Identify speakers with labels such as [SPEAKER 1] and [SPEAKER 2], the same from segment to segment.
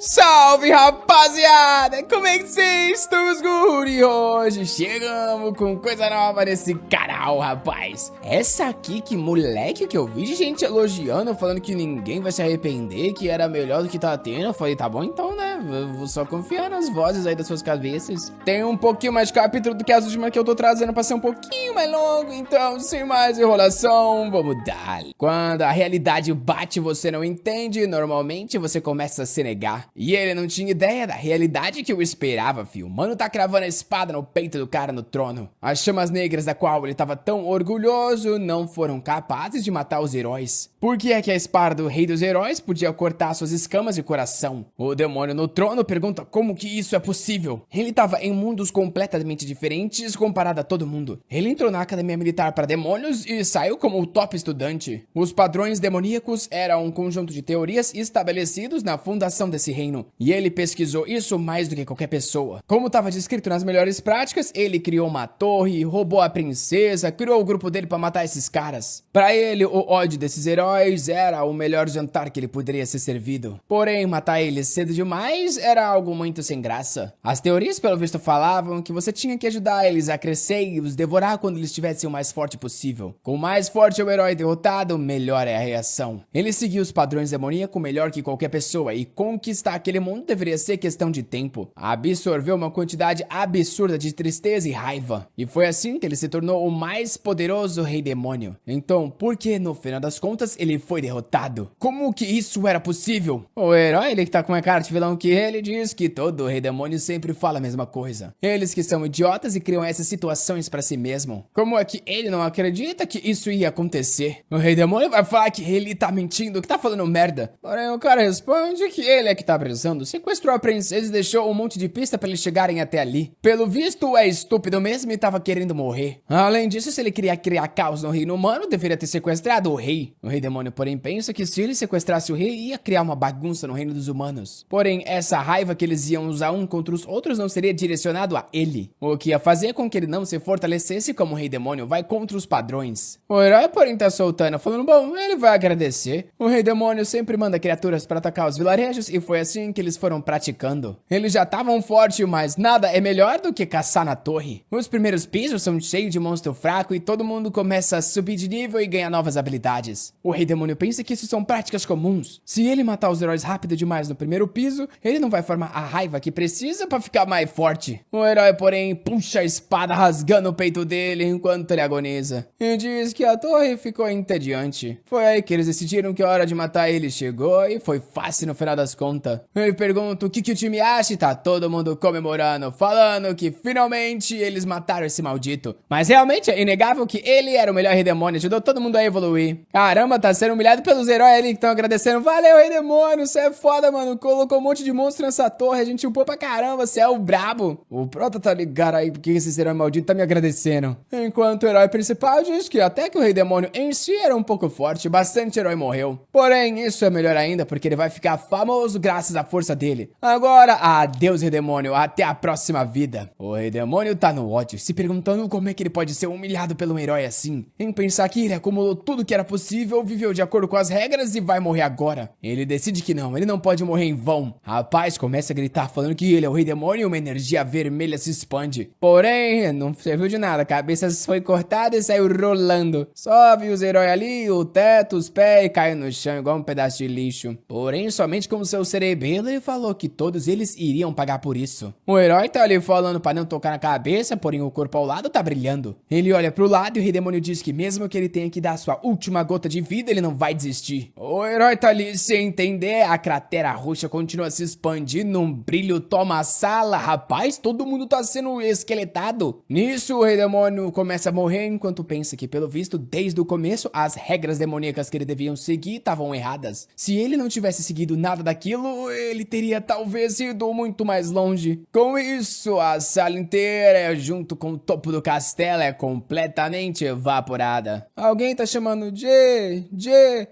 [SPEAKER 1] Salve, rapaziada! Como é que vocês estão, os guri? Hoje chegamos com coisa nova nesse canal, rapaz. Essa aqui, que moleque que eu vi de gente elogiando, falando que ninguém vai se arrepender, que era melhor do que tá tendo. Eu falei, tá bom então, né? Vou só confiar nas vozes aí das suas cabeças. Tem um pouquinho mais de capítulo do que as últimas que eu tô trazendo pra ser um pouquinho mais longo. Então, sem mais enrolação, vamos dar. Quando a realidade bate e você não entende, normalmente você começa a se negar. E ele não tinha ideia da realidade que eu esperava, fio. Mano tá cravando a espada no peito do cara no trono. As chamas negras da qual ele tava tão orgulhoso não foram capazes de matar os heróis. Por que é que a espada do rei dos heróis podia cortar suas escamas de coração? O demônio no trono pergunta como que isso é possível. Ele tava em mundos completamente diferentes comparado a todo mundo. Ele entrou na academia militar para demônios e saiu como o top estudante. Os padrões demoníacos eram um conjunto de teorias estabelecidos na fundação desse reino. E ele pesquisou isso mais do que qualquer pessoa. Como estava descrito nas melhores práticas, ele criou uma torre, roubou a princesa, criou o grupo dele para matar esses caras. Para ele, o ódio desses heróis era o melhor jantar que ele poderia ser servido. Porém, matar eles cedo demais era algo muito sem graça. As teorias, pelo visto, falavam que você tinha que ajudar eles a crescer e os devorar quando eles estivessem o mais forte possível. Com mais forte o herói derrotado, melhor é a reação. Ele seguiu os padrões demoníacos melhor que qualquer pessoa e conquistar aquele mundo deveria ser questão de tempo. Absorveu uma quantidade absurda de tristeza e raiva. E foi assim que ele se tornou o mais poderoso rei demônio. Então, por que no final das contas ele foi derrotado? Como que isso era possível? O herói, ele que tá com uma cara de vilão que ele diz que todo rei demônio sempre fala a mesma coisa. Eles que são idiotas e criam essas situações pra si mesmo. Como é que ele não acredita que isso ia acontecer? O rei demônio vai falar que ele tá mentindo, que tá falando merda. Porém, o cara responde que ele é que tá precisando. Sequestrou a princesa e deixou um monte de pista pra eles chegarem até ali. Pelo visto, é estúpido mesmo e tava querendo morrer. Além disso, se ele queria criar caos no reino humano, deveria ter sequestrado o rei. O rei demônio, porém, pensa que se ele sequestrasse o rei, ia criar uma bagunça no reino dos humanos. Porém, essa raiva que eles iam usar um contra os outros não seria direcionado a ele. O que ia fazer com que ele não se fortalecesse como rei demônio vai contra os padrões. O herói, porém, tá soltando, falando, bom, ele vai agradecer. O rei demônio sempre manda criaturas para atacar os vilarejos e foi assim que eles foram praticando. Eles já estavam fortes, mas nada é melhor do que caçar na torre. Os primeiros pisos são cheios de monstro fraco e todo mundo começa a subir de nível e ganhar novas habilidades. O rei demônio pensa que isso são práticas comuns. Se ele matar os heróis rápido demais no primeiro piso, ele não vai formar a raiva que precisa para ficar mais forte. O herói, porém, puxa a espada rasgando o peito dele enquanto ele agoniza. E diz que a torre ficou entediante. Foi aí que eles decidiram que a hora de matar ele chegou e foi fácil no final das contas. Ele pergunta o que o time acha e tá todo mundo comemorando, falando que finalmente eles mataram esse maldito. Mas realmente é inegável que ele era o melhor rei demônio, ajudou todo mundo a evoluir. Caramba, tá sendo humilhado pelos heróis ali que estão agradecendo. Valeu, rei demônio, você é foda, mano. Colocou um monte de monstro nessa torre, a gente upou pra caramba, você é o brabo. O Prota tá ligado aí porque esse herói maldito tá me agradecendo. Enquanto o herói principal diz que até que o rei demônio em si era um pouco forte, bastante herói morreu. Porém, isso é melhor ainda porque ele vai ficar famoso graças à força dele. Agora, adeus, rei demônio, até a próxima vida. O rei demônio tá no ódio, se perguntando como é que ele pode ser humilhado pelo um herói assim. Em pensar que ele acumulou tudo que era possível, viveu de acordo com as regras e vai morrer agora. Ele decide que não, ele não pode morrer em vão. Rapaz começa a gritar falando que ele é o rei demônio e uma energia vermelha se expande. Porém, não serviu de nada, a cabeça foi cortada e saiu rolando. Só viu os heróis ali, o teto, os pés e caiu no chão igual um pedaço de lixo. Porém, somente com seu cerebelo ele falou que todos eles iriam pagar por isso. O herói tá ali falando pra não tocar na cabeça, porém o corpo ao lado tá brilhando. Ele olha pro lado e o rei demônio diz que mesmo que ele tenha que dar sua última gota de vida, ele não vai desistir. O herói tá ali sem entender, a cratera roxa continua se expandindo, um brilho toma a sala. Rapaz, todo mundo tá sendo esqueletado. Nisso, o rei demônio começa a morrer enquanto pensa que, pelo visto, desde o começo, as regras demoníacas que ele deviam seguir estavam erradas. Se ele não tivesse seguido nada daquilo, ele teria talvez ido muito mais longe. Com isso, a sala inteira, junto com o topo do castelo, é completamente evaporada. Alguém tá chamando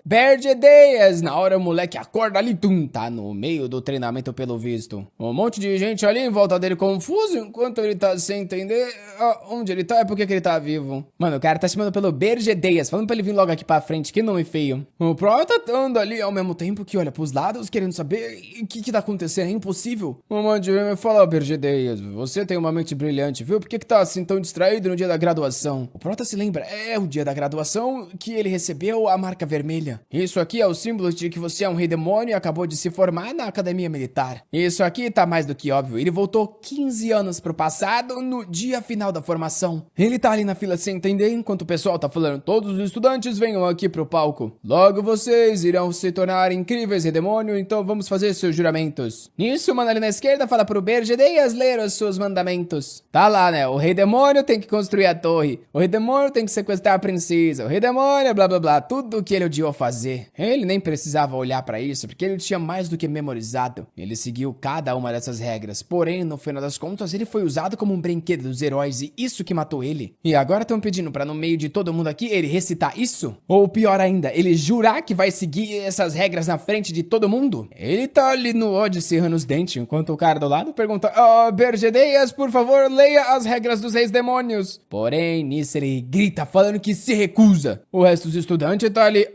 [SPEAKER 1] Berdedeias. Na hora o moleque acorda ali, tá no meio do treinamento pelo visto. Um monte de gente ali em volta dele confuso, enquanto ele tá sem entender onde ele tá e por que ele tá vivo. Mano, o cara tá chamando pelo Berdedeias, falando pra ele vir logo aqui pra frente, que nome feio. O Pro tá andando ali ao mesmo tempo que olha pros lados, querendo saber O que tá acontecendo? É impossível. O Mandíbula me fala, Bergedeias, você tem uma mente brilhante, viu? Por que tá assim tão distraído no dia da graduação? O Prota se lembra, é o dia da graduação que ele recebeu a marca vermelha. Isso aqui é o símbolo de que você é um rei demônio e acabou de se formar na academia militar. Isso aqui tá mais do que óbvio. Ele voltou 15 anos pro passado no dia final da formação. Ele tá ali na fila sem entender enquanto o pessoal tá falando, todos os estudantes venham aqui pro palco. Logo vocês irão se tornar incríveis rei demônio, então vamos fazer seus juramentos. Nisso, o mano ali na esquerda fala pro Bergedeias ler os seus mandamentos. Tá lá, né? O rei demônio tem que construir a torre. O rei demônio tem que sequestrar a princesa. O rei demônio, blá blá blá. Tudo o que ele odiou fazer. Ele nem precisava olhar pra isso, porque ele tinha mais do que memorizado. Ele seguiu cada uma dessas regras. Porém, no final das contas, ele foi usado como um brinquedo dos heróis e isso que matou ele. E agora estão pedindo pra no meio de todo mundo aqui ele recitar isso? Ou pior ainda, ele jurar que vai seguir essas regras na frente de todo mundo? Ele tá ali no ódio cerrando os dentes, enquanto o cara do lado pergunta, Bergedeias, por favor, leia as regras dos reis demônios. Porém, nisso ele grita falando que se recusa. O resto dos estudantes tá ali,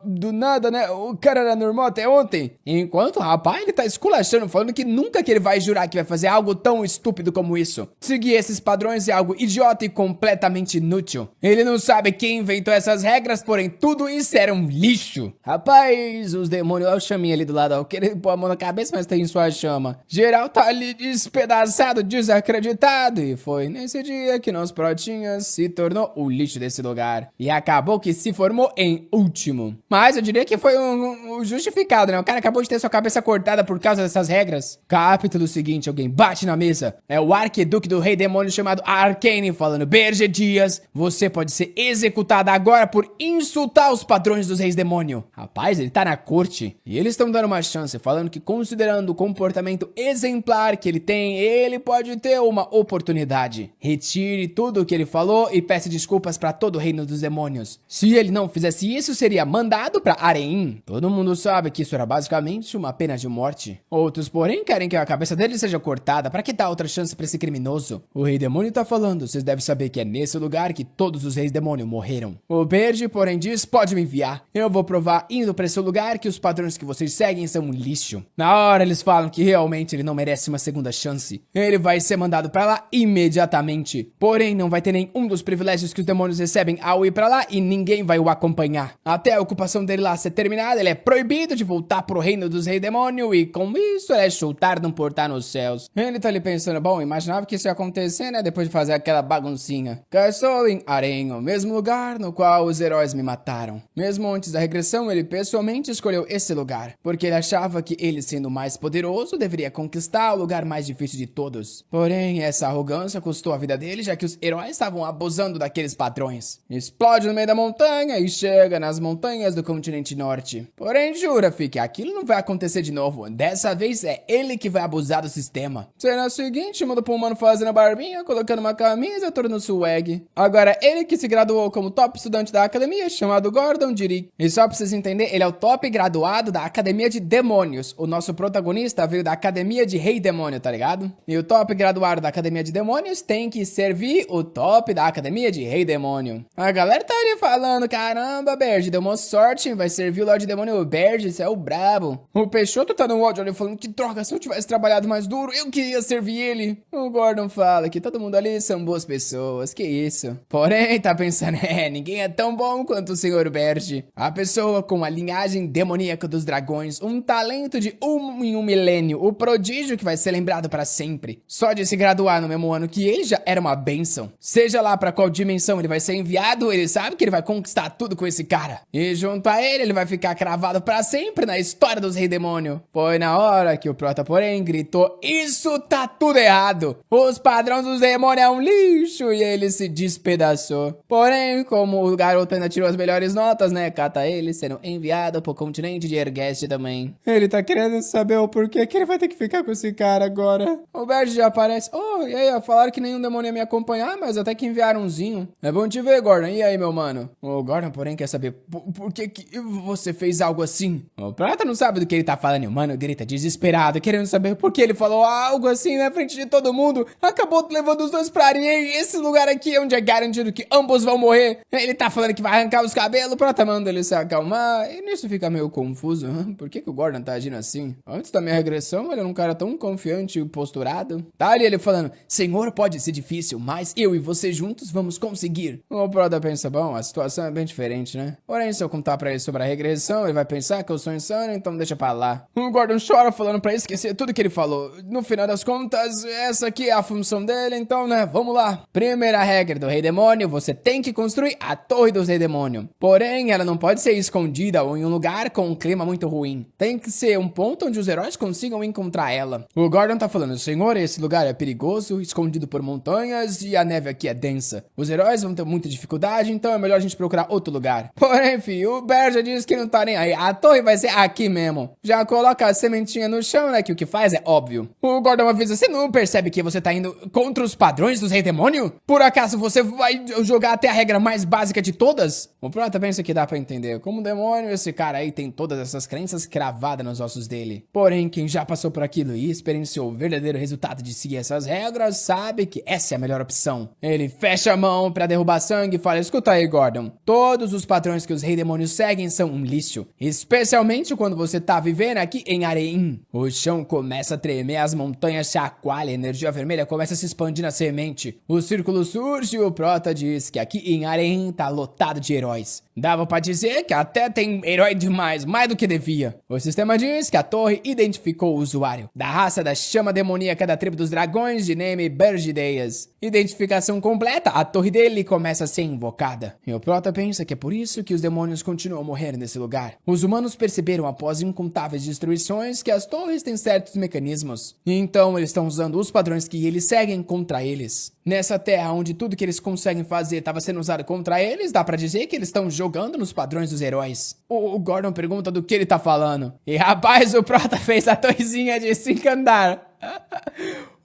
[SPEAKER 1] do nada, né? O cara era normal até ontem. Enquanto o rapaz, ele tá esculachando, falando que nunca que ele vai jurar que vai fazer algo tão estúpido como isso. Seguir esses padrões é algo idiota e completamente inútil. Ele não sabe quem inventou essas regras, porém tudo isso era um lixo. Rapaz, os demônios, olha o chaminho ali do lado, ó, querendo pôr a mão na cabeça, mas tem sua chama. Geral tá ali despedaçado, desacreditado. E foi nesse dia que nosso Protinhas se tornou o lixo desse lugar. E acabou que se formou em último. Mas eu diria que foi um justificado, né? O cara acabou de ter sua cabeça cortada por causa dessas regras. Capítulo seguinte, alguém bate na mesa. É o arquiduque do rei demônio chamado Arcane falando, Bergedeias, você pode ser executado agora por insultar os padrões dos reis demônio. Rapaz, ele tá na corte. E eles estão dando uma chance, falando que considerando o comportamento exemplar que ele tem, ele pode ter uma oportunidade. Retire tudo o que ele falou e peça desculpas pra todo o reino dos demônios. Se ele não fizesse isso, seria mandado pra Arein. Todo mundo sabe que isso era basicamente uma pena de morte. Outros, porém, querem que a cabeça dele seja cortada. Pra que dar outra chance pra esse criminoso? O rei demônio tá falando, vocês devem saber que é nesse lugar que todos os reis demônio morreram. O Berge, porém, diz, pode me enviar. Eu vou provar indo pra esse lugar que os padrões que vocês seguem são um lixo. Na hora eles falam que realmente ele não merece uma segunda chance. Ele vai ser mandado pra lá imediatamente. Porém, não vai ter nenhum dos privilégios que os demônios recebem ao ir pra lá e ninguém vai o acompanhar. Até a ocupação dele lá ser terminada, ele é proibido de voltar pro reino dos reis demônio e com isso ele é chutar num portar nos céus. Ele tá ali pensando, bom, imaginava que isso ia acontecer, né, depois de fazer aquela baguncinha. Estou em Arein, o mesmo lugar no qual os heróis me mataram. Mesmo antes da regressão, ele pessoalmente escolheu esse lugar, porque ele achava que ele, sendo mais poderoso, deveria conquistar o lugar mais difícil de todos. Porém, essa arrogância custou a vida dele, já que os heróis estavam abusando daqueles padrões. Explode no meio da montanha e chega nas montanhas do continente norte. Porém, jura, fi, que aquilo não vai acontecer de novo. Dessa vez é ele que vai abusar do sistema. Cena seguinte, muda pro humano fazendo a barbinha, colocando uma camisa, tornando swag. Agora, ele que se graduou como top estudante da academia, chamado Gordon Diri. E só pra vocês entenderem, ele é o top graduado da Academia de Demônios. O nosso protagonista veio da Academia de Rei Demônio, tá ligado? E o top graduado da Academia de Demônios tem que servir o top da Academia de Rei Demônio. A galera tá ali falando, caramba, Berge, deu uma sorte, hein? Vai servir o Lorde Demônio. O Berge, você é o brabo. O Peixoto tá no ódio ali falando que droga, se eu tivesse trabalhado mais duro, eu queria servir ele. O Gordon fala que todo mundo ali são boas pessoas, que isso. Porém, tá pensando, ninguém é tão bom quanto o Sr. Berge. A pessoa com a linhagem demoníaca dos dragões, um talento de em um milênio, o prodígio que vai ser lembrado para sempre. Só de se graduar no mesmo ano que ele já era uma bênção. Seja lá pra qual dimensão ele vai ser enviado, ele sabe que ele vai conquistar tudo com esse cara. E junto a ele vai ficar cravado pra sempre na história dos Rei Demônio. Foi na hora que o Prota, porém, gritou, isso tá tudo errado. Os padrões dos demônios é um lixo. E ele se despedaçou. Porém, como o garoto ainda tirou as melhores notas, né, cata ele sendo enviado pro continente de Ergueste também. Ele tá querendo saber o porquê que ele vai ter que ficar com esse cara agora. O Berge já aparece. Oh, e aí, falaram que nenhum demônio ia me acompanhar, mas até que enviaram umzinho. É bom te ver, Gordon. E aí, meu mano? O Gordon, porém, quer saber por que você fez algo assim? O Prata não sabe do que ele tá falando. O mano grita desesperado, querendo saber por que ele falou algo assim na frente de todo mundo. Acabou levando os dois pra areia e esse lugar aqui é onde é garantido que ambos vão morrer. Ele tá falando que vai arrancar os cabelos. O Prata manda ele se acalmar. E nisso fica meio confuso. Por que o Gordon tá tá agindo assim? Antes da minha regressão, ele era um cara tão confiante e posturado. Tá ali ele falando, Senhor, pode ser difícil, mas eu e você juntos vamos conseguir. O Prota pensa, bom, a situação é bem diferente, né? Porém, se eu contar pra ele sobre a regressão, ele vai pensar que eu sou insano, então deixa pra lá. O Gordon chora falando pra esquecer tudo que ele falou. No final das contas, essa aqui é a função dele, então, né, vamos lá. Primeira regra do Rei Demônio, você tem que construir a Torre dos Rei Demônio. Porém, ela não pode ser escondida ou em um lugar com um clima muito ruim. Tem que ser um ponto onde os heróis consigam encontrar ela. O Gordon tá falando, Senhor, esse lugar é perigoso, escondido por montanhas e a neve aqui é densa. Os heróis vão ter muita dificuldade, então é melhor a gente procurar outro lugar. Porém, filho, o Bear já disse que não tá nem aí. A torre vai ser aqui mesmo. Já coloca a sementinha no chão, né, que o que faz é óbvio. O Gordon avisa, você não percebe que você tá indo contra os padrões dos Rei Demônio? Por acaso você vai jogar até a regra mais básica de todas? O Prota pensa que dá pra entender. Como demônio, esse cara aí tem todas essas crenças cravadas nos ossos dele. Porém, quem já passou por aquilo e experienciou o verdadeiro resultado de seguir essas regras, sabe que essa é a melhor opção. Ele fecha a mão pra derrubar sangue e fala, escuta aí, Gordon. Todos os padrões que os Rei Demônios seguem são um lixo. Especialmente quando você tá vivendo aqui em Areim. O chão começa a tremer, as montanhas chacoalham, a energia vermelha começa a se expandir na semente. O círculo surge e o Prota diz que aqui em Areim tá lotado de heróis. Dava pra dizer que até tem herói demais, mais do que devia. O sistema diz que a torre identificou o usuário da raça da chama demoníaca da tribo dos dragões de nome Bergideias. Identificação completa, a torre dele começa a ser invocada. E o Prota pensa que é por isso que os demônios continuam a morrer nesse lugar. Os humanos perceberam após incontáveis destruições que as torres têm certos mecanismos. E então eles estão usando os padrões que eles seguem contra eles. Nessa terra onde tudo que eles conseguem fazer estava sendo usado contra eles, dá pra dizer que eles estão jogando nos padrões dos heróis. O Gordon pergunta do que ele tá falando. E rapaz, o Prota fez a torrezinha de 5 andar.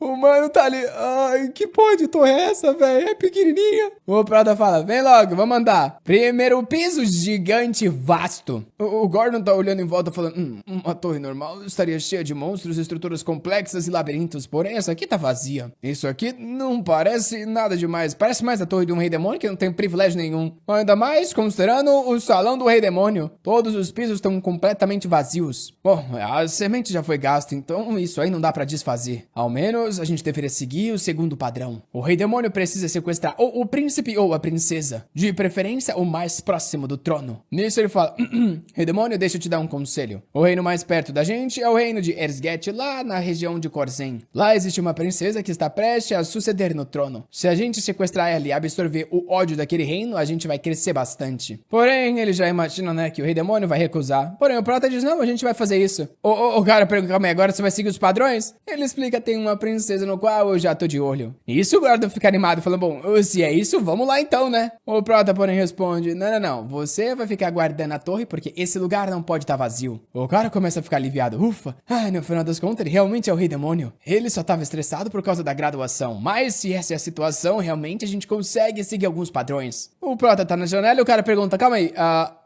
[SPEAKER 1] O mano tá ali, ai, que porra de torre é essa, velho? É pequenininha. O Prota fala, vem logo, vamos andar. Primeiro piso, gigante, vasto. O Gordon tá olhando em volta falando, uma torre normal estaria cheia de monstros, estruturas complexas e labirintos, porém essa aqui tá vazia. Isso aqui não parece nada demais, parece mais a torre de um Rei Demônio que não tem privilégio nenhum. Ainda mais considerando o salão do Rei Demônio. Todos os pisos estão completamente vazios. Bom, a semente já foi gasta, então isso aí não dá pra desfazer. Ao menos a gente deveria seguir o segundo padrão. O Rei Demônio precisa sequestrar ou o príncipe ou a princesa, de preferência o mais próximo do trono. Nisso ele fala, Rei Demônio, deixa eu te dar um conselho. O reino mais perto da gente é o reino de Erzget, lá na região de Korzen. Lá existe uma princesa que está prestes a suceder no trono. Se a gente sequestrar ela e absorver o ódio daquele reino, a gente vai crescer bastante. Porém, ele já imagina, né, que o Rei Demônio vai recusar. Porém, o Prota diz, não, a gente vai fazer isso. O cara pergunta, calma aí, agora você vai seguir os padrões? Ele explica, tem uma princesa no qual eu já tô de olho. Isso o Gordon fica animado, falando, bom, se é isso, vamos lá então, né? O Prota, porém, responde, não, você vai ficar guardando a torre porque esse lugar não pode estar vazio. O cara começa a ficar aliviado, ufa, no final das contas, ele realmente é o Rei Demônio. Ele só tava estressado por causa da graduação, mas se essa é a situação, realmente a gente consegue seguir alguns padrões. O Prota tá na janela e o cara pergunta, calma aí,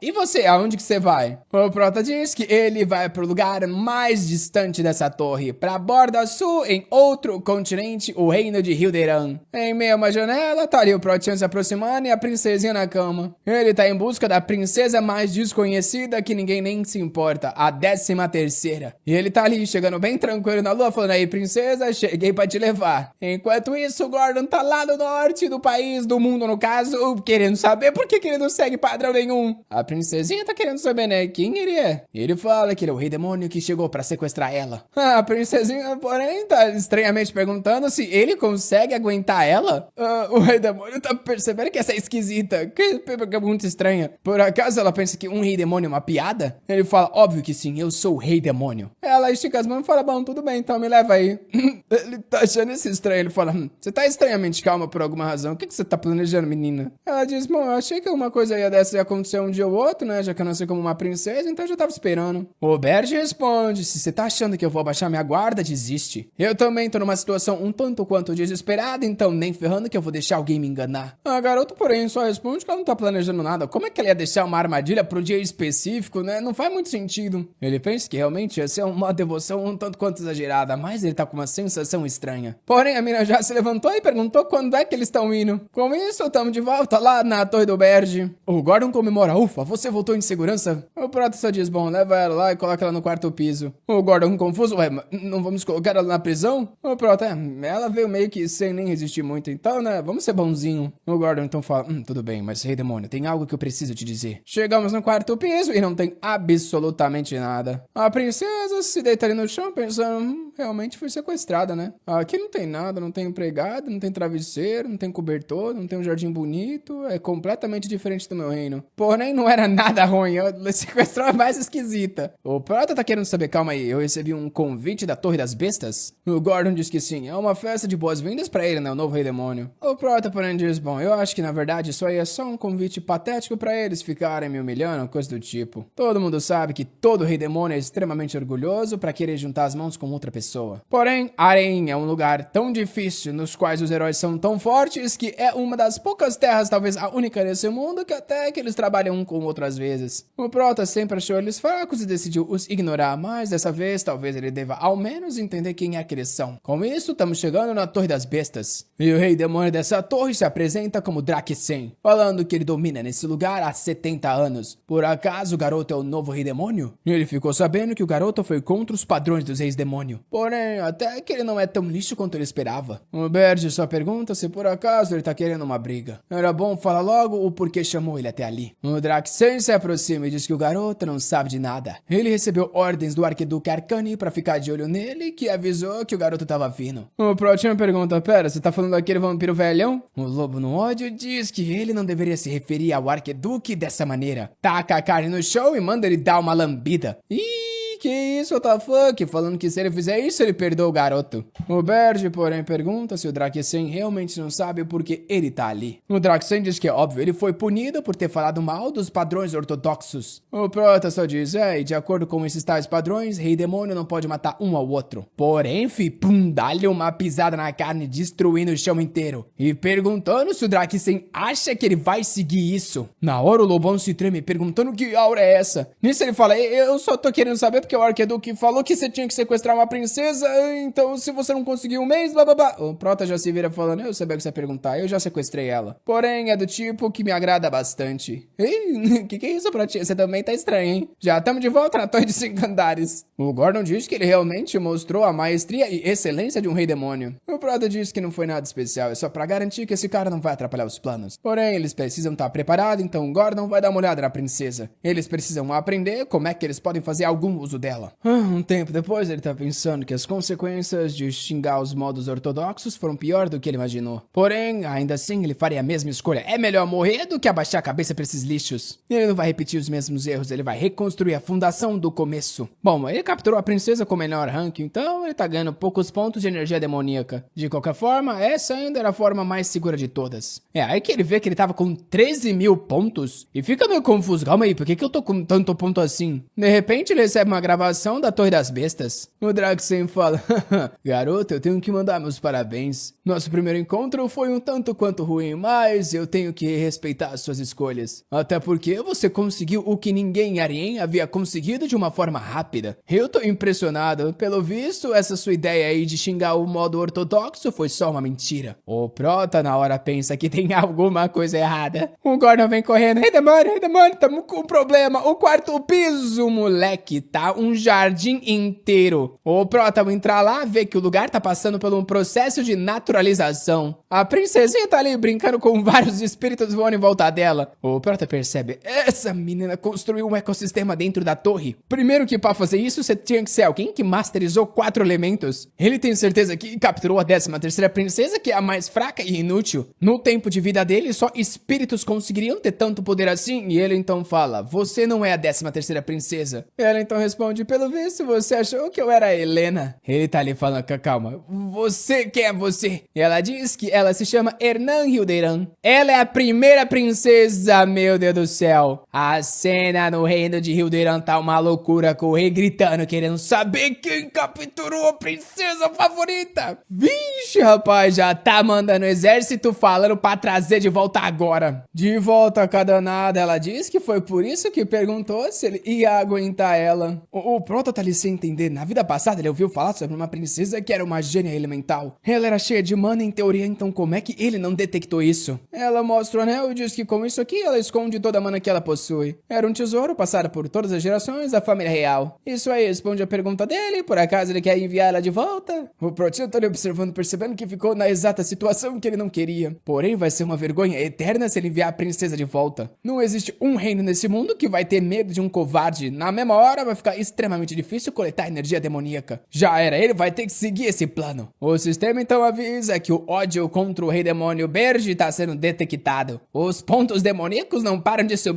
[SPEAKER 1] e você, aonde que você vai? O Prota diz que ele vai pro lugar mais distante dessa torre, pra borda sul, em outro continente, o reino de Hilderan. Em meio a uma janela, tá ali o Protinho se aproximando e a princesinha na cama. Ele tá em busca da princesa mais desconhecida que ninguém nem se importa, a 13ª. E ele tá ali, chegando bem tranquilo na lua, falando, aí princesa, cheguei pra te levar. Enquanto isso, o Gordon tá lá no norte do país, do mundo no caso, querendo saber por que ele não segue padrão nenhum. A princesinha tá querendo saber, né, quem ele é. E ele fala que ele é o Rei Demônio que chegou pra sequestrar ela. A princesinha, porém, tá estranhamente perguntando se ele consegue aguentar ela. O Rei Demônio tá percebendo que essa é esquisita, que é muito estranha. Por acaso ela pensa que um Rei Demônio é uma piada? Ele fala, óbvio que sim, eu sou o Rei Demônio. Ela estica as mãos e fala, bom, tudo bem, então me leva aí. Ele tá achando isso estranho, ele fala, você tá estranhamente calma por alguma razão, o que você tá planejando, menina? Ela diz, bom, eu achei que uma coisa dessa ia acontecer um dia ou outro, né, já que eu nasci como uma princesa, então eu já tava esperando. O Berge responde, se você tá achando que eu vou abaixar minha guarda, desiste. Eu também tô numa situação um tanto quanto desesperada, então nem ferrando que eu vou deixar alguém me enganar. A garota, porém, só responde que ela não tá planejando nada. Como é que ela ia deixar uma armadilha pro dia específico, né? Não faz muito sentido. Ele pensa que realmente ia ser uma devoção um tanto quanto exagerada, mas ele tá com uma sensação estranha. Porém, a mina já se levantou e perguntou quando é que eles estão indo. Com isso, tamo de volta lá na Torre do Berge. O Gordon comemora. Ufa, você voltou em segurança? O Prota só diz, bom, leva ela lá e coloca ela no quarto piso. O Gordon confuso, ué, não vamos colocar ela na prisão? O Prota, ela veio meio que sem nem resistir muito, então, né, vamos ser bonzinho. O Gordon então fala, tudo bem, mas Rei Demônio, tem algo que eu preciso te dizer. Chegamos no quarto piso e não tem absolutamente nada. A princesa se deita ali no chão pensando, realmente foi sequestrada, né? Aqui não tem nada, não tem empregado, não tem travesseiro, não tem cobertor, não tem um jardim bonito, é completamente diferente do meu reino. Porém, não era nada ruim, a sequestrou a mais esquisita. O Prota tá querendo saber, calma aí, eu recebi um convite da Torre das Bestas? O Gordon diz que sim, é uma festa de boas-vindas pra ele, né, o novo Rei Demônio. O Prota, porém, diz, bom, eu acho que na verdade isso aí é só um convite patético pra eles ficarem me humilhando, coisa do tipo. Todo mundo sabe que todo Rei Demônio é extremamente orgulhoso pra querer juntar as mãos com outra pessoa. Porém, Arém é um lugar tão difícil, nos quais os heróis são tão fortes, que é uma das poucas terras, talvez a única nesse mundo, que até que eles trabalham um com o outro às vezes. O Prota sempre achou eles fracos e decidiu os ignorar, mas dessa vez talvez ele deva ao menos entender quem é que eles são. Com isso, estamos chegando na Torre das Bestas. E o Rei Demônio dessa torre se apresenta como Drakesen, falando que ele domina nesse lugar há 70 anos. Por acaso o garoto é o novo Rei Demônio? E ele ficou sabendo que o garoto foi contra os padrões dos Reis Demônio. Porém, até que ele não é tão lixo quanto ele esperava. O Berge só pergunta se por acaso ele tá querendo uma briga. Era bom falar logo o porquê chamou ele até ali. O Drakesen se aproxima e diz que o garoto não sabe de nada. Ele recebeu ordens do Arquiduque Arcani pra ficar de olho nele, que avisou que o garoto tava vindo. O Protinho pergunta, pera, você tá falando daquele vampiro velhão? O Lobo no ódio diz que ele não deveria se referir ao Arquiduque dessa maneira. Taca a carne no chão e manda ele dar uma lambida. Que isso, what the fuck? Falando que se ele fizer isso, ele perdoa o garoto. O Berge, porém, pergunta se o Drakesen realmente não sabe por que ele tá ali. O Drakesen diz que é óbvio, ele foi punido por ter falado mal dos padrões ortodoxos. O Prota só diz, e de acordo com esses tais padrões, Rei Demônio não pode matar um ao outro. Porém, dá-lhe uma pisada na carne, destruindo o chão inteiro. E perguntando se o Drakesen acha que ele vai seguir isso. Na hora o Lobão se treme, perguntando que aura é essa. Nisso ele fala, eu só tô querendo saber porque o Arquiduque falou que você tinha que sequestrar uma princesa, então se você não conseguir um mês, blá blá blá. O Prota já se vira falando, eu sabia o que você ia perguntar, eu já sequestrei ela. Porém, é do tipo que me agrada bastante. Ei, que é isso, Protinha? Você também tá estranho, hein? Já estamos de volta na Torre de 5 andares. O Gordon diz que ele realmente mostrou a maestria e excelência de um Rei Demônio. O Prota diz que não foi nada especial, é só pra garantir que esse cara não vai atrapalhar os planos. Porém, eles precisam estar preparados, então o Gordon vai dar uma olhada na princesa. Eles precisam aprender como é que eles podem fazer algum uso dela. Um tempo depois, ele tá pensando que as consequências de xingar os modos ortodoxos foram pior do que ele imaginou. Porém, ainda assim, ele faria a mesma escolha. É melhor morrer do que abaixar a cabeça pra esses lixos. Ele não vai repetir os mesmos erros, ele vai reconstruir a fundação do começo. Bom, ele capturou a princesa com o melhor ranking, então ele tá ganhando poucos pontos de energia demoníaca. De qualquer forma, essa ainda era a forma mais segura de todas. É aí que ele vê que ele tava com 13 mil pontos e fica meio confuso. Calma aí, por que eu tô com tanto ponto assim? De repente, ele recebe uma gravação da Torre das Bestas. O Drakesen fala, garoto, eu tenho que mandar meus parabéns. Nosso primeiro encontro foi um tanto quanto ruim, mas eu tenho que respeitar as suas escolhas. Até porque você conseguiu o que ninguém em Arien havia conseguido de uma forma rápida. Eu tô impressionado. Pelo visto, essa sua ideia aí de xingar o modo ortodoxo foi só uma mentira. O Prota na hora pensa que tem alguma coisa errada. O Gordon vem correndo. Rei Demônio, tamo com um problema. O quarto piso, moleque, tá um jardim inteiro. O Prota ao entrar lá, vê que o lugar tá passando por um processo de naturalização. A princesinha tá ali brincando com vários espíritos voando em volta dela. O Prota percebe, essa menina construiu um ecossistema dentro da torre. Primeiro que pra fazer isso, você tinha que ser alguém que masterizou 4 elementos. Ele tem certeza que capturou a 13ª princesa, que é a mais fraca e inútil. No tempo de vida dele, só espíritos conseguiriam ter tanto poder assim. E ele então fala, você não é a 13ª princesa. Ela então responde, responde, pelo visto você achou que eu era a Helena. Ele tá ali falando, calma, quem é você? E ela diz que ela se chama Hernan Hilderan. Ela é a primeira princesa, meu Deus do céu. A cena no reino de Hilderan tá uma loucura, com o rei gritando, querendo saber quem capturou a princesa favorita. Vixe, rapaz, já tá mandando o exército falando pra trazer de volta agora. De volta com a danada, ela diz que foi por isso que perguntou se ele ia aguentar ela. O Prota tá ali sem entender. Na vida passada ele ouviu falar sobre uma princesa que era uma gênia elemental. Ela era cheia de mana em teoria, então como é que ele não detectou isso? Ela mostra o anel e diz que com isso aqui ela esconde toda a mana que ela possui. Era um tesouro passado por todas as gerações da família real. Isso aí responde a pergunta dele, por acaso ele quer enviar ela de volta? O Protinho tá ali observando, percebendo que ficou na exata situação que ele não queria. Porém, vai ser uma vergonha eterna se ele enviar a princesa de volta. Não existe um reino nesse mundo que vai ter medo de um covarde. Na mesma hora vai ficar extremamente difícil coletar energia demoníaca. Já era, ele vai ter que seguir esse plano. O sistema então avisa que o ódio contra o rei demônio Berge tá sendo detectado. Os pontos demoníacos não param de subir